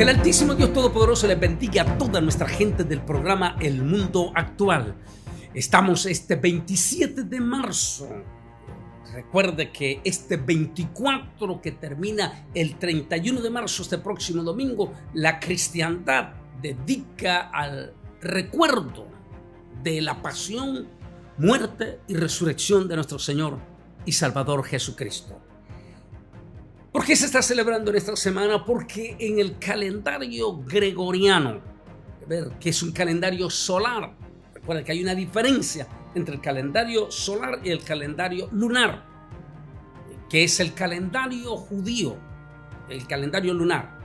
El Altísimo Dios Todopoderoso les bendiga a toda nuestra gente del programa El Mundo Actual. Estamos este 27 de marzo. Recuerde que este 24 que termina el 31 de marzo, este próximo domingo, la cristiandad dedica al recuerdo de la pasión, muerte y resurrección de nuestro Señor y Salvador Jesucristo. ¿Por qué se está celebrando en esta semana? Porque en el calendario gregoriano, que es un calendario solar, recuerda que hay una diferencia entre el calendario solar y el calendario lunar, que es el calendario judío, el calendario lunar.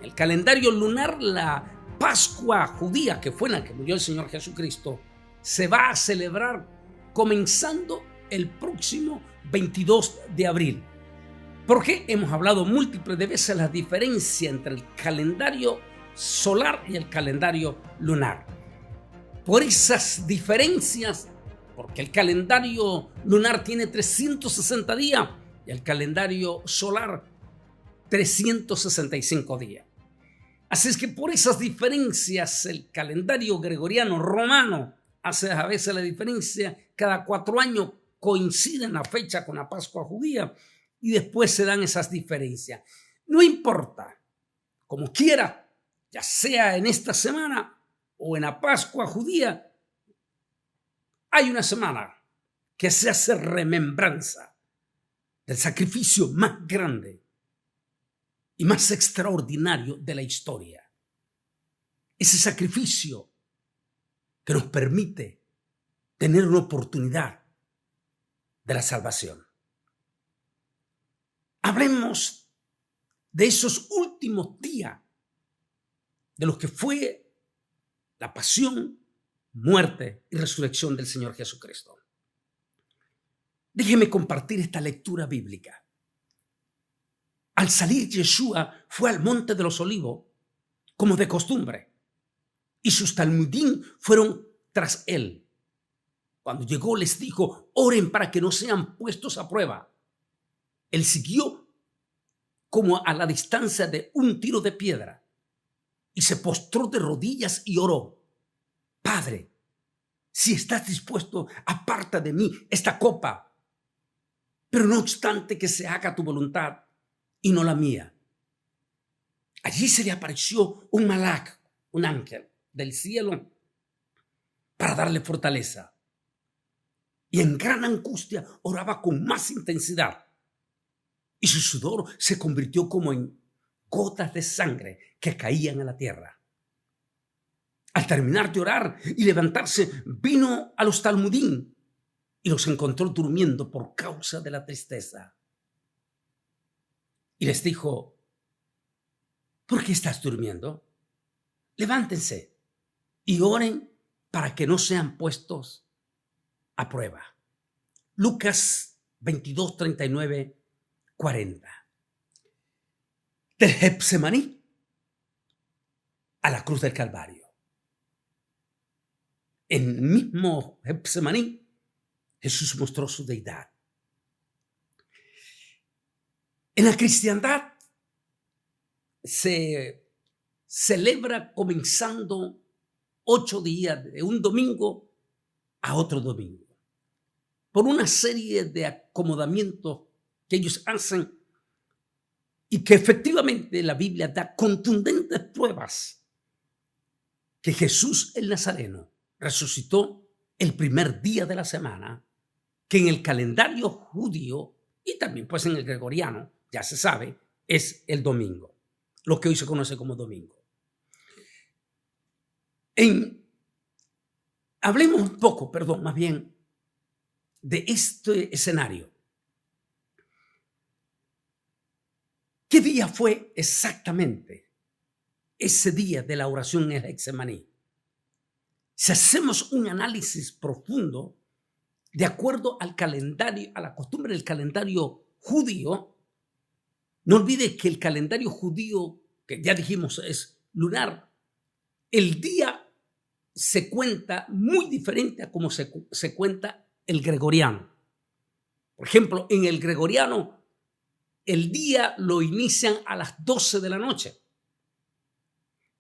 El calendario lunar, la Pascua judía, que fue en la que murió el Señor Jesucristo, se va a celebrar comenzando el próximo 22 de abril. Porque hemos hablado múltiples de veces la diferencia entre el calendario solar y el calendario lunar. Por esas diferencias, porque el calendario lunar tiene 360 días y el calendario solar 365 días. Así es que por esas diferencias el calendario gregoriano romano hace a veces la diferencia. Cada 4 años coincide en la fecha con la Pascua judía. Y después se dan esas diferencias. No importa, como quiera, ya sea en esta semana o en la Pascua judía, hay una semana que se hace remembranza del sacrificio más grande y más extraordinario de la historia. Ese sacrificio que nos permite tener una oportunidad de la salvación. Hablemos de esos últimos días, de lo que fue la pasión, muerte y resurrección del Señor Jesucristo. Déjeme compartir esta lectura bíblica. Al salir Yeshua fue al monte de los olivos, como de costumbre, y sus talmudim fueron tras él. Cuando llegó les dijo: oren para que no sean puestos a prueba. Él siguió como a la distancia de un tiro de piedra y se postró de rodillas y oró: Padre, si estás dispuesto, aparta de mí esta copa, pero no obstante que se haga tu voluntad y no la mía. Allí se le apareció un malach, un ángel del cielo, para darle fortaleza. Y en gran angustia oraba con más intensidad. Y su sudor se convirtió como en gotas de sangre que caían a la tierra. Al terminar de orar y levantarse, vino a los talmudim y los encontró durmiendo por causa de la tristeza. Y les dijo: ¿por qué estás durmiendo? Levántense y oren para que no sean puestos a prueba. Lucas 22, 39, 40. Del Getsemaní a la cruz del Calvario. En el mismo Getsemaní, Jesús mostró su deidad. En la cristiandad se celebra comenzando 8 días de un domingo a otro domingo, por una serie de acomodamientos que ellos hacen y que efectivamente la Biblia da contundentes pruebas que Jesús el Nazareno resucitó el primer día de la semana, que en el calendario judío y también pues en el gregoriano, ya se sabe, es el domingo, lo que hoy se conoce como domingo. Hablemos un poco, más bien, de este escenario. ¿Qué día fue exactamente ese día de la oración en el Getsemaní? Si hacemos un análisis profundo, de acuerdo al calendario, a la costumbre del calendario judío, no olvide que el calendario judío, que ya dijimos es lunar, el día se cuenta muy diferente a como se cuenta el gregoriano. Por ejemplo, en el gregoriano, el día lo inician a las 12 de la noche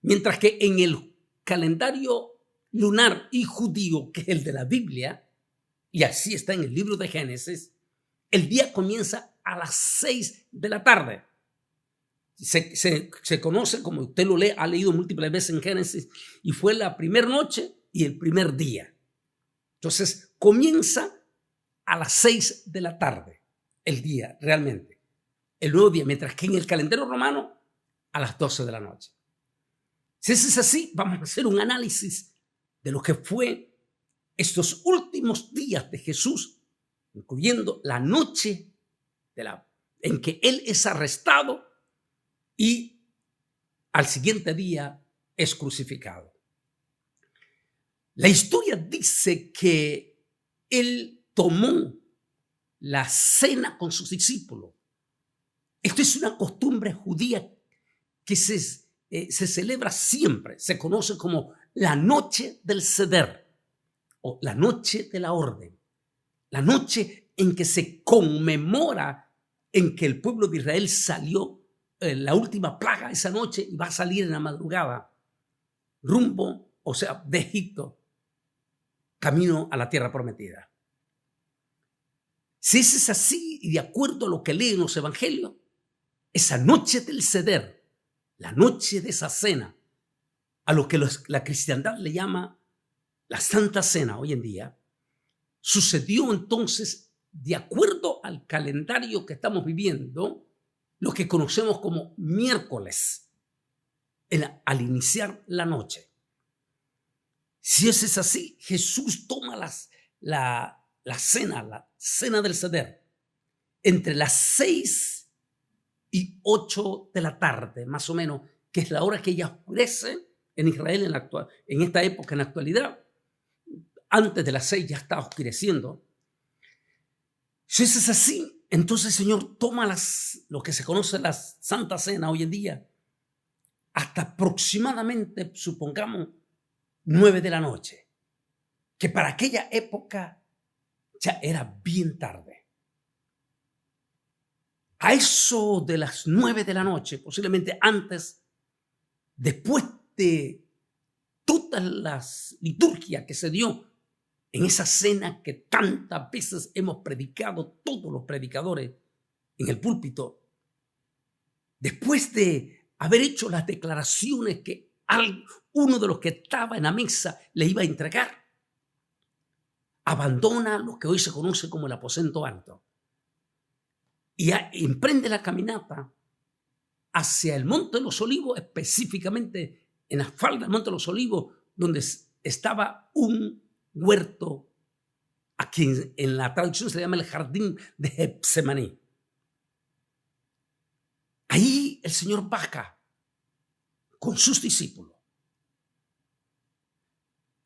Mientras que en el calendario lunar y judío, que es el de la Biblia, y así está en el libro de Génesis, el día comienza a las 6 de la tarde. Se conoce, como usted lo lee, ha leído múltiples veces en Génesis, y fue la primera noche y el primer día. Entonces comienza a las 6 de la tarde el día, realmente, el nuevo día, mientras que en el calendario romano a las 12 de la noche. Si eso es así, vamos a hacer un análisis de lo que fue estos últimos días de Jesús, incluyendo la noche en que Él es arrestado y al siguiente día es crucificado. La historia dice que Él tomó la cena con sus discípulos. Esto es una costumbre judía que se celebra siempre. Se conoce como la noche del Seder o la noche de la orden. La noche en que se conmemora en que el pueblo de Israel salió la última plaga esa noche y va a salir en la madrugada rumbo, o sea, de Egipto, camino a la tierra prometida. Si eso es así y de acuerdo a lo que leen los evangelios, esa noche del Seder, la noche de esa cena, a lo que la cristiandad le llama la Santa Cena hoy en día, sucedió entonces, de acuerdo al calendario que estamos viviendo, lo que conocemos como miércoles, al iniciar la noche. Si eso es así, Jesús toma la cena del Seder, entre las 6 y 8 de la tarde, más o menos, que es la hora que ya oscurece en Israel en esta época, en la actualidad. Antes de las 6 ya está oscureciendo. Si eso es así, entonces el Señor toma lo que se conoce la Santa Cena hoy en día, hasta aproximadamente, supongamos, 9 de la noche, que para aquella época ya era bien tarde. A eso de las 9 de la noche, posiblemente antes, después de todas las liturgias que se dio en esa cena que tantas veces hemos predicado, todos los predicadores en el púlpito, después de haber hecho las declaraciones que uno de los que estaba en la mesa le iba a entregar, abandona lo que hoy se conoce como el aposento alto y emprende la caminata hacia el Monte de los Olivos, específicamente en la falda del Monte de los Olivos, donde estaba un huerto, a quien en la traducción se llama el jardín de Getsemaní. Ahí el Señor baja con sus discípulos.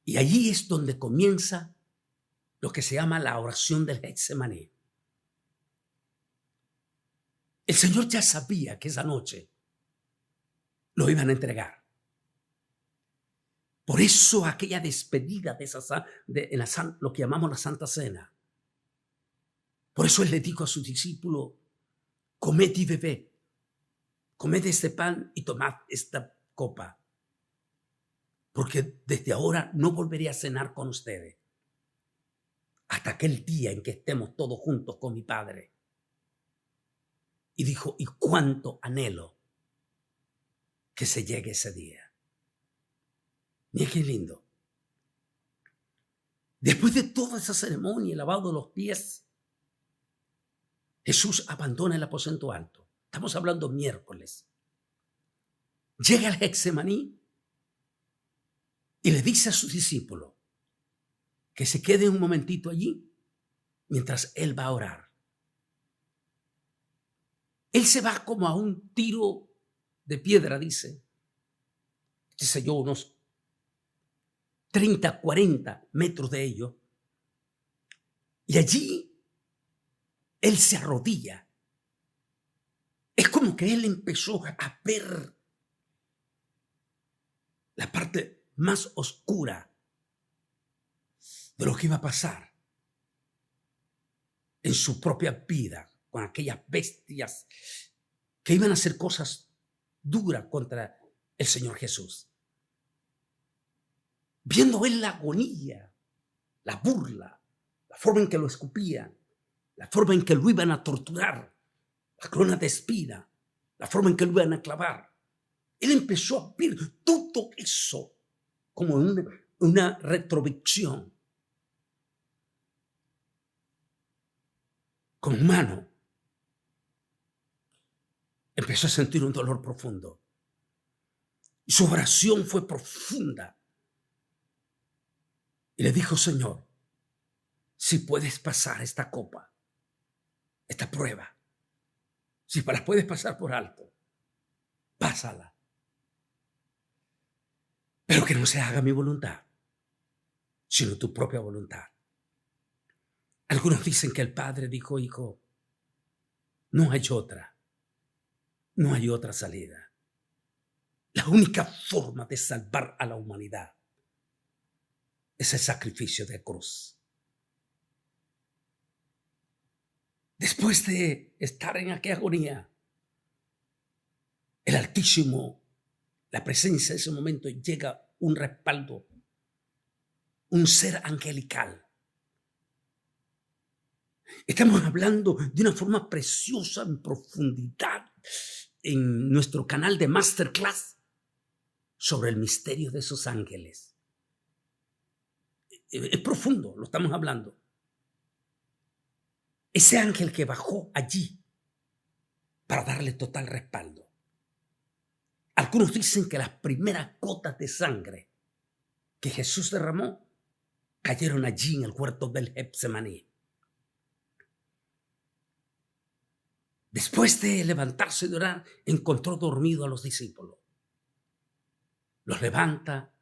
Y allí es donde comienza lo que se llama la oración del Getsemaní. El Señor ya sabía que esa noche lo iban a entregar. Por eso aquella despedida de lo que llamamos la Santa Cena. Por eso Él le dijo a sus discípulos: comed y bebed, comed este pan y tomad esta copa, porque desde ahora no volveré a cenar con ustedes hasta aquel día en que estemos todos juntos con mi Padre. Y dijo: y cuánto anhelo que se llegue ese día. Mira qué lindo. Después de toda esa ceremonia, el lavado de los pies, Jesús abandona el aposento alto. Estamos hablando miércoles. Llega al Getsemaní y le dice a sus discípulos que se quede un momentito allí mientras Él va a orar. Él se va como a un tiro de piedra, dice, qué sé yo, unos 30, 40 metros de ellos. Y allí Él se arrodilla. Es como que Él empezó a ver la parte más oscura de lo que iba a pasar en su propia vida con aquellas bestias que iban a hacer cosas duras contra el Señor Jesús. Viendo él la agonía, la burla, la forma en que lo escupían, la forma en que lo iban a torturar, la corona de espina, la forma en que lo iban a clavar, él empezó a ver todo eso como una retrovisión. Con mano empezó a sentir un dolor profundo. Y su oración fue profunda. Y le dijo: Señor, si puedes pasar esta copa, esta prueba, si la puedes pasar por alto, pásala. Pero que no se haga mi voluntad, sino tu propia voluntad. Algunos dicen que el Padre dijo: hijo, no hay otra salida. La única forma de salvar a la humanidad es el sacrificio de cruz. Después de estar en aquella agonía, el Altísimo, la presencia de ese momento, llega un respaldo, un ser angelical. Estamos hablando de una forma preciosa, en profundidad, en nuestro canal de Masterclass, sobre el misterio de esos ángeles. Es profundo, lo estamos hablando. Ese ángel que bajó allí para darle total respaldo. Algunos dicen que las primeras gotas de sangre que Jesús derramó cayeron allí en el huerto del Getsemaní. Después de levantarse y de orar, encontró dormido a los discípulos. Los levanta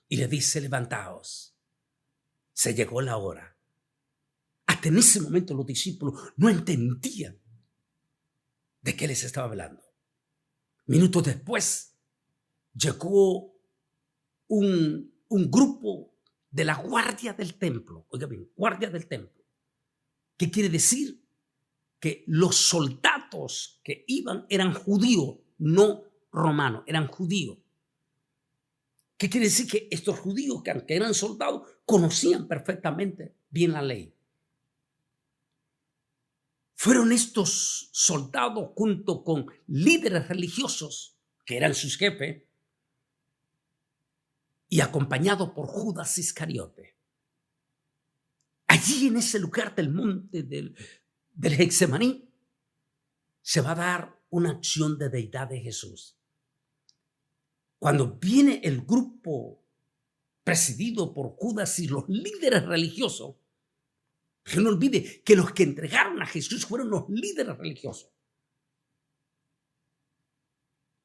y le dice: levantaos, se llegó la hora. Hasta en ese momento los discípulos no entendían de qué les estaba hablando. Minutos después llegó un grupo de la guardia del templo. Oiga bien, guardia del templo. ¿Qué quiere decir? Que los soldados que iban eran judíos, no romanos, eran judíos. ¿Qué quiere decir? Que estos judíos, que aunque eran soldados, conocían perfectamente bien la ley. Fueron estos soldados, junto con líderes religiosos, que eran sus jefes, y acompañados por Judas Iscariote. Allí en ese lugar del monte del Getsemaní se va a dar una acción de deidad de Jesús. Cuando viene el grupo presidido por Judas y los líderes religiosos, que no olvide que los que entregaron a Jesús fueron los líderes religiosos.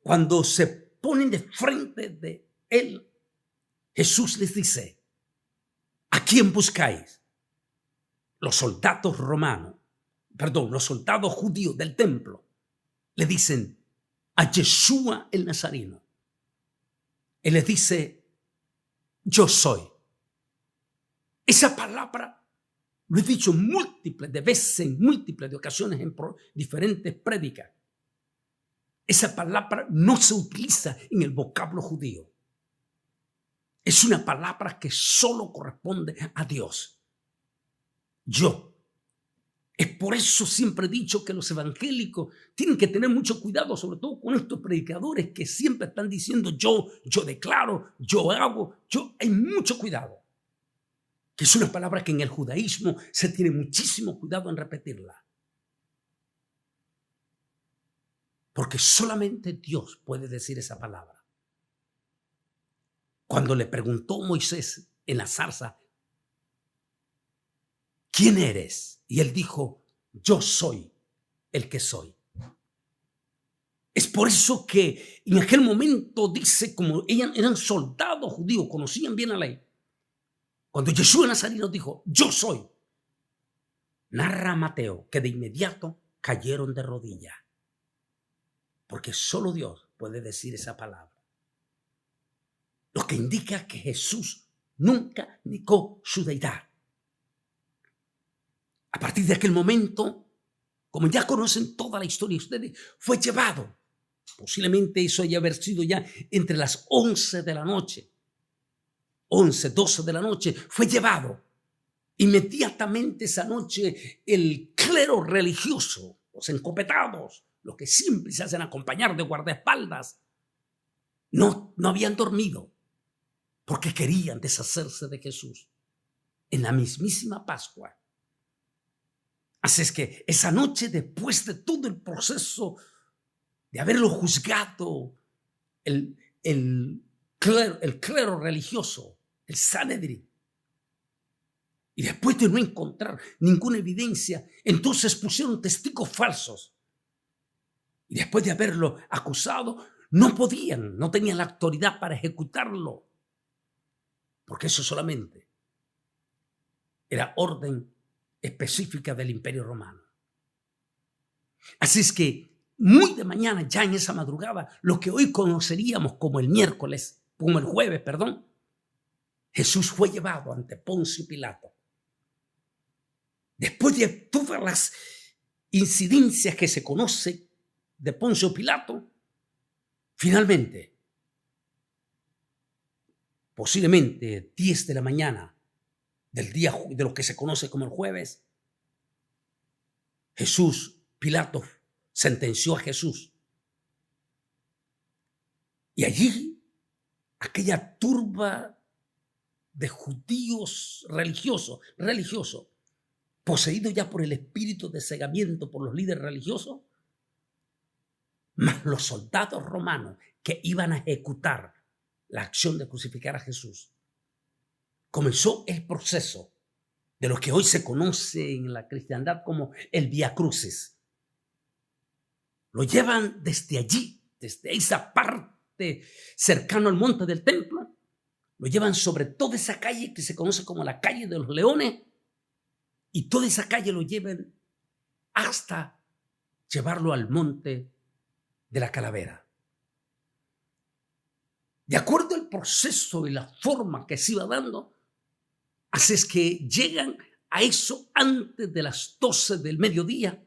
Cuando se ponen de frente de él, Jesús les dice: ¿a quién buscáis? Los soldados judíos del templo le dicen: a Yeshua el Nazareno. Él les dice: yo soy. Esa palabra lo he dicho múltiples de veces, en múltiples de ocasiones, en diferentes prédicas. Esa palabra no se utiliza en el vocablo judío. Es una palabra que solo corresponde a Dios. Yo. Es por eso siempre he dicho que los evangélicos tienen que tener mucho cuidado, sobre todo con estos predicadores que siempre están diciendo yo declaro, yo hago, hay mucho cuidado. Que es una palabra que en el judaísmo se tiene muchísimo cuidado en repetirla. Porque solamente Dios puede decir esa palabra. Cuando le preguntó Moisés en la zarza: ¿quién eres? Y él dijo: yo soy el que soy. Es por eso que en aquel momento dice, como eran soldados judíos, conocían bien la ley. Cuando Yeshua Nazareno dijo: yo soy, narra Mateo que de inmediato cayeron de rodillas. Porque solo Dios puede decir esa palabra. Lo que indica que Jesús nunca negó su deidad. A partir de aquel momento, como ya conocen toda la historia de ustedes, fue llevado Posiblemente eso haya haber sido ya entre las 11 de la noche, 11, 12 de la noche, fue llevado. Inmediatamente esa noche el clero religioso, los encopetados, los que siempre se hacen acompañar de guardaespaldas, no habían dormido porque querían deshacerse de Jesús en la mismísima Pascua. Así es que esa noche, después de todo el proceso de haberlo juzgado el clero religioso, el Sanedrín, y después de no encontrar ninguna evidencia, entonces pusieron testigos falsos. Y después de haberlo acusado, no tenían la autoridad para ejecutarlo, porque eso solamente era orden específica del Imperio Romano. Así es que muy de mañana, ya en esa madrugada, lo que hoy conoceríamos como el jueves, Jesús fue llevado ante Poncio Pilato. Después de todas las incidencias que se conoce de Poncio Pilato, finalmente, posiblemente 10 de la mañana del día de lo que se conoce como el jueves, Pilato sentenció a Jesús. Y allí, aquella turba de judíos religiosos, poseídos ya por el espíritu de cegamiento por los líderes religiosos, más los soldados romanos que iban a ejecutar la acción de crucificar a Jesús, comenzó el proceso de lo que hoy se conoce en la cristiandad como el Vía Crucis. Lo llevan desde allí, desde esa parte cercano al monte del templo, lo llevan sobre toda esa calle que se conoce como la calle de los Leones, y toda esa calle lo llevan hasta llevarlo al monte de la Calavera. De acuerdo al proceso y la forma que se iba dando, así es que llegan a eso antes de las 12 del mediodía,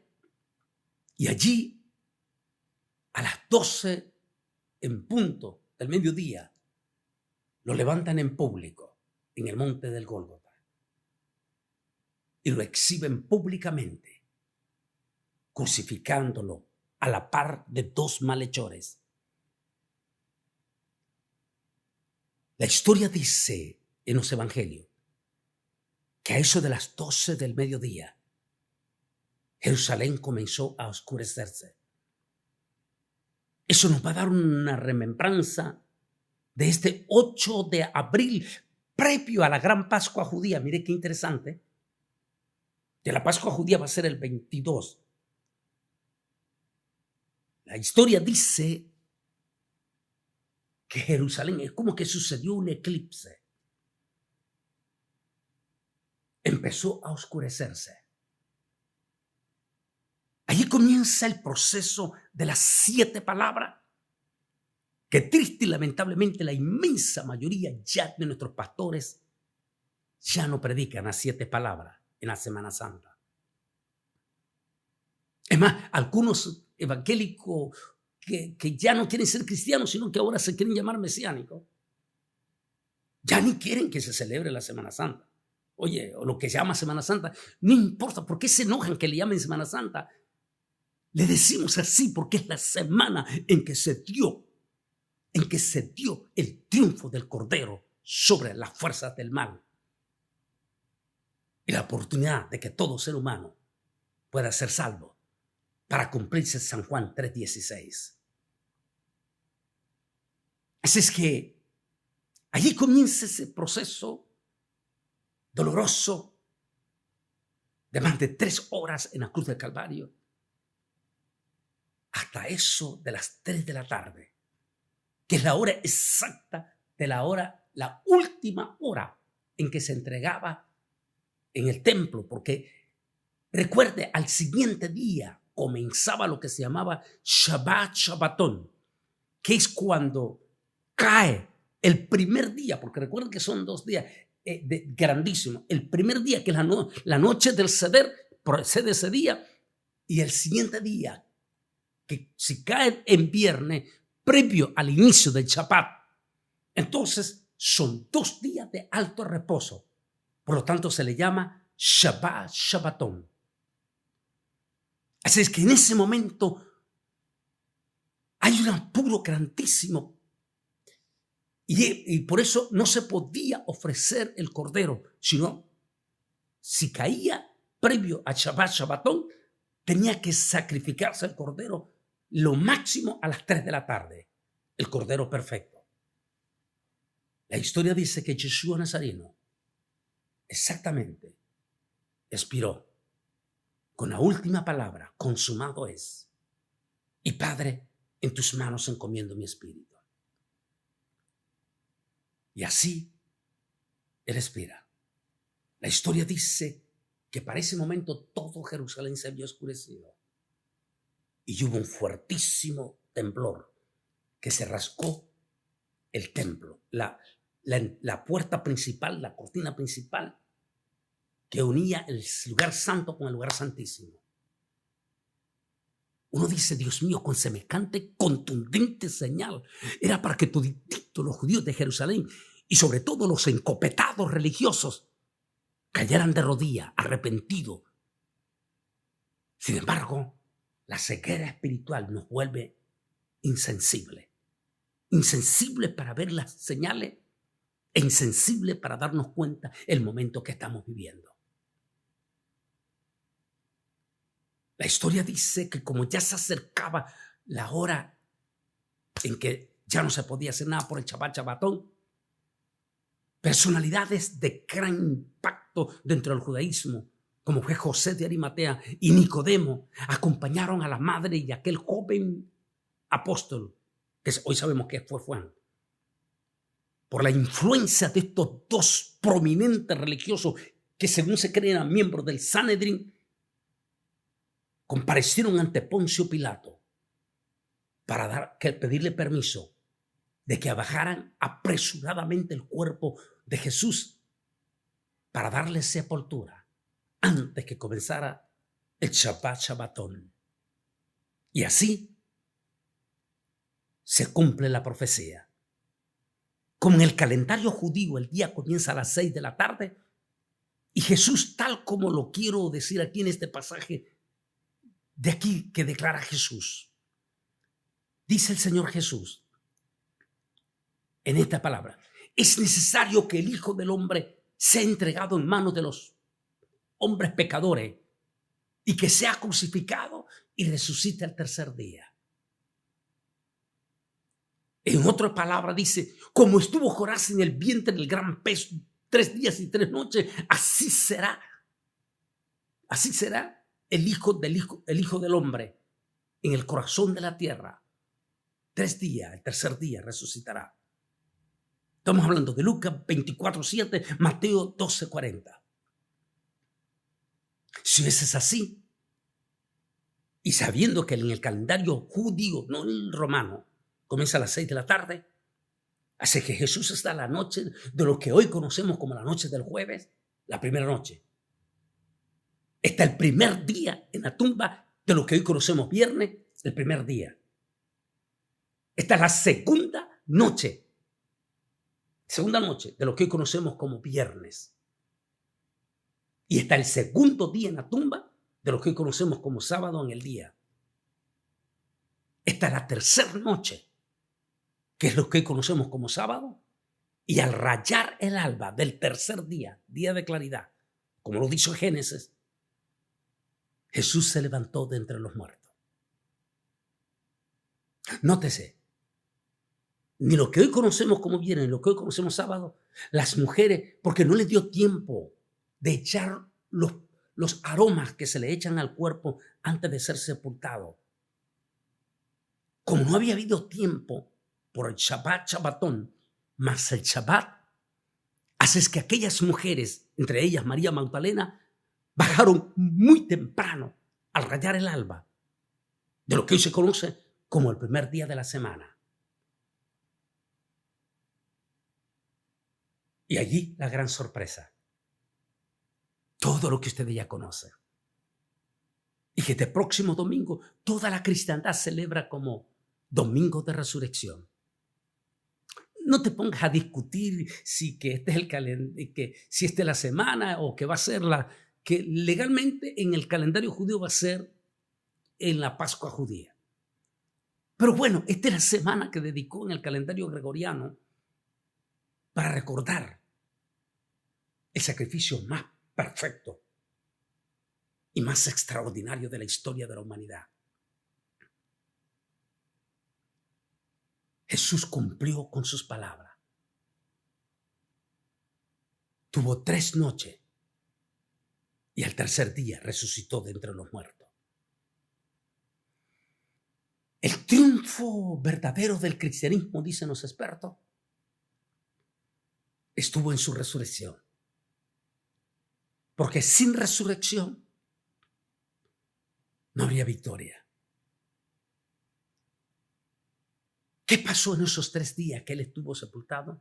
y allí a las 12 en punto del mediodía lo levantan en público en el monte del Gólgota y lo exhiben públicamente, crucificándolo a la par de 2 malhechores. La historia dice en los evangelios que a eso de las 12 del mediodía Jerusalén comenzó a oscurecerse. Eso nos va a dar una remembranza de este 8 de abril, previo a la gran Pascua judía. Mire qué interesante. Que la Pascua judía va a ser el 22. La historia dice que Jerusalén es como que sucedió un eclipse. Empezó a oscurecerse. Allí comienza el proceso de las 7 palabras que triste y lamentablemente la inmensa mayoría ya de nuestros pastores ya no predican las 7 palabras en la Semana Santa. Es más, algunos evangélicos que ya no quieren ser cristianos, sino que ahora se quieren llamar mesiánicos, ya ni quieren que se celebre la Semana Santa. Oye, o lo que se llama Semana Santa, no importa, ¿por qué se enojan que le llamen Semana Santa? Le decimos así porque es la semana en que se dio el triunfo del Cordero sobre las fuerzas del mal y la oportunidad de que todo ser humano pueda ser salvo para cumplirse San Juan 3:16. Así es que allí comienza ese proceso doloroso de más de 3 horas en la cruz del Calvario, hasta eso de las 3 de la tarde, que es la hora exacta de la última hora en que se entregaba en el templo, porque recuerde, al siguiente día comenzaba lo que se llamaba Shabbatón, que es cuando cae el primer día, porque recuerden que son 2 días grandísimos. El primer día, que es la noche del Seder, procede ese día, y el siguiente día que si cae en viernes, previo al inicio del Shabbat, entonces son 2 días de alto reposo. Por lo tanto, se le llama Shabbat Shabbatón. Así es que en ese momento hay un apuro grandísimo. Y por eso no se podía ofrecer el cordero, sino si caía previo a Shabbat Shabbatón, tenía que sacrificarse el cordero lo máximo a las 3 de la tarde, el cordero perfecto. La historia dice que Yeshua Nazareno exactamente expiró con la última palabra: consumado es. Y Padre, en tus manos encomiendo mi espíritu. Y así él expira. La historia dice que para ese momento todo Jerusalén se había oscurecido y hubo un fuertísimo temblor que se rascó el templo, la puerta principal, la cortina principal que unía el lugar santo con el lugar santísimo. Uno dice, Dios mío, con semejante contundente señal, era para que todititos los judíos de Jerusalén y sobre todo los encopetados religiosos cayeran de rodillas, arrepentidos. Sin embargo, la ceguera espiritual nos vuelve insensibles para ver las señales e insensibles para darnos cuenta el momento que estamos viviendo. La historia dice que como ya se acercaba la hora en que ya no se podía hacer nada por el Shabbat Shabbatón, personalidades de gran impacto dentro del judaísmo, como fue José de Arimatea y Nicodemo, acompañaron a la madre y aquel joven apóstol, que hoy sabemos que fue Juan. Por la influencia de estos 2 prominentes religiosos que según se creen eran miembros del Sanedrín, comparecieron ante Poncio Pilato para pedirle permiso de que bajaran apresuradamente el cuerpo de Jesús para darle sepultura antes que comenzara el Shabbat Shabbatón. Y así se cumple la profecía. Como en el calendario judío el día comienza a las 6 de la tarde y Jesús, tal como lo quiero decir aquí en este pasaje de aquí que declara Jesús, dice el Señor Jesús en esta palabra: es necesario que el Hijo del Hombre sea entregado en manos de los hombres pecadores y que sea crucificado y resucite al tercer día. En otra palabra dice, como estuvo Jonás en el vientre del gran pez 3 días y 3 noches, así será el Hijo del Hombre en el corazón de la tierra. 3 días, el tercer día resucitará. Estamos hablando de Lucas 24:7, Mateo 12:40. Si eso es así, y sabiendo que en el calendario judío, no el romano, comienza a las 6 de la tarde, hace que Jesús está la noche de lo que hoy conocemos como la noche del jueves, la primera noche. Está el primer día en la tumba de lo que hoy conocemos viernes, el primer día. Está la segunda noche de lo que hoy conocemos como viernes. Y está el segundo día en la tumba de lo que hoy conocemos como sábado en el día. Está la tercera noche, que es lo que hoy conocemos como sábado, y al rayar el alba del tercer día, día de claridad, como lo dice Génesis, Jesús se levantó de entre los muertos. Nótese, ni lo que hoy conocemos como viernes, ni lo que hoy conocemos sábado, las mujeres, porque no les dio tiempo de echar los aromas que se le echan al cuerpo antes de ser sepultado. Como no había habido tiempo por el Shabbat Shabbatón, más el Shabbat, hace que aquellas mujeres, entre ellas María Magdalena, bajaron muy temprano al rayar el alba de lo que hoy se conoce como el primer día de la semana. Y allí la gran sorpresa. Todo lo que usted ya conoce. Y que este próximo domingo toda la cristiandad celebra como Domingo de Resurrección. No te pongas a discutir si que este es el que si esta es la semana o que va a ser que legalmente en el calendario judío va a ser en la Pascua judía. Pero bueno, esta es la semana que dedicó en el calendario gregoriano para recordar el sacrificio más perfecto y más extraordinario de la historia de la humanidad. Jesús cumplió con sus palabras. Tuvo 3 noches y al tercer día resucitó de entre los muertos. El triunfo verdadero del cristianismo, dicen los expertos, estuvo en su resurrección. Porque sin resurrección no habría victoria. ¿Qué pasó en esos 3 días que él estuvo sepultado?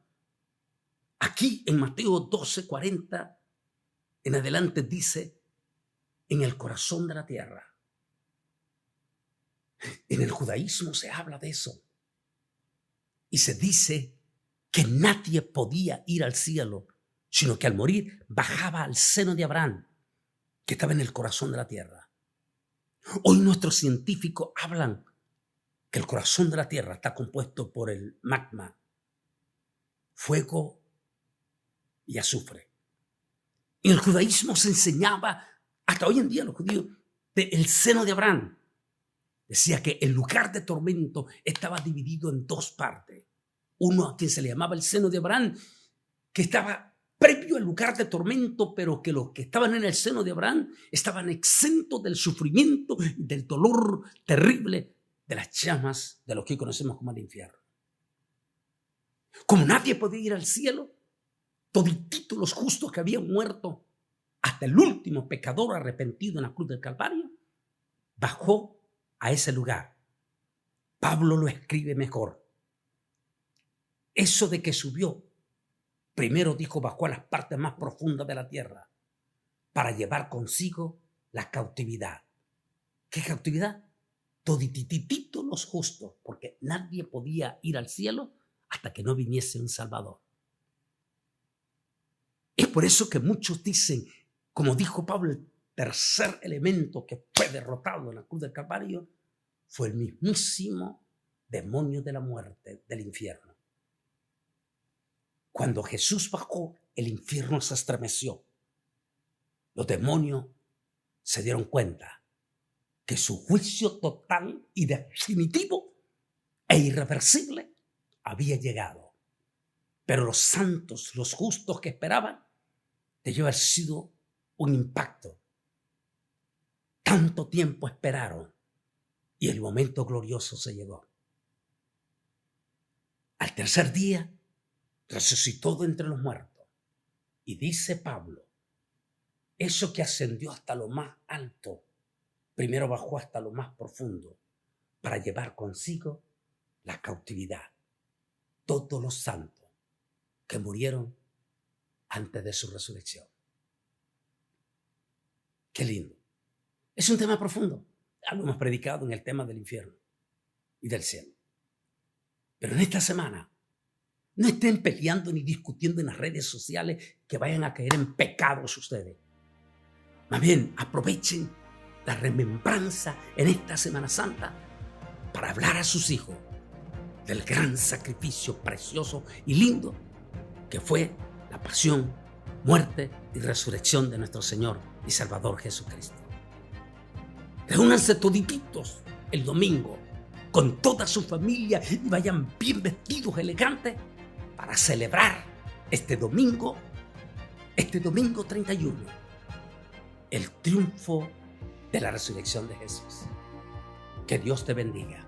Aquí en Mateo 12:40 en adelante dice, en el corazón de la tierra. En el judaísmo se habla de eso. Y se dice que nadie podía ir al cielo, sino que al morir bajaba al seno de Abraham, que estaba en el corazón de la tierra. Hoy nuestros científicos hablan que el corazón de la tierra está compuesto por el magma, fuego y azufre. En el judaísmo se enseñaba, hasta hoy en día los judíos, del seno de Abraham. Decía que el lugar de tormento estaba dividido en 2 partes. Uno a quien se le llamaba el seno de Abraham, que estaba previo al lugar de tormento, pero que los que estaban en el seno de Abraham estaban exentos del sufrimiento y del dolor terrible de las llamas de lo que hoy conocemos como el infierno. Como nadie podía ir al cielo, todititos los justos que habían muerto, hasta el último pecador arrepentido en la cruz del Calvario, bajó a ese lugar. Pablo lo escribe mejor. Eso de que subió, primero dijo, bajó a las partes más profundas de la tierra para llevar consigo la cautividad. ¿Qué cautividad? Toditititos los justos, porque nadie podía ir al cielo hasta que no viniese un Salvador. Es por eso que muchos dicen, como dijo Pablo, el tercer elemento que fue derrotado en la cruz del Calvario fue el mismísimo demonio de la muerte, del infierno. Cuando Jesús bajó, el infierno se estremeció. Los demonios se dieron cuenta que su juicio total y definitivo e irreversible había llegado. Pero los santos, los justos que esperaban, debió haber sido un impacto. Tanto tiempo esperaron y el momento glorioso se llegó. Al tercer día resucitó de entre los muertos. Y dice Pablo, eso que ascendió hasta lo más alto, primero bajó hasta lo más profundo para llevar consigo la cautividad. Todos los santos que murieron antes de su resurrección. Qué lindo. Es un tema profundo. Ya lo hemos predicado en el tema del infierno y del cielo. Pero en esta semana, no estén peleando ni discutiendo en las redes sociales que vayan a caer en pecados ustedes. Más bien, aprovechen la remembranza en esta Semana Santa para hablar a sus hijos del gran sacrificio precioso y lindo que fue la pasión, muerte y resurrección de nuestro Señor y Salvador Jesucristo. Reúnanse todititos el domingo con toda su familia y vayan bien vestidos, elegantes, para celebrar este domingo 31, el triunfo de la resurrección de Jesús. Que Dios te bendiga.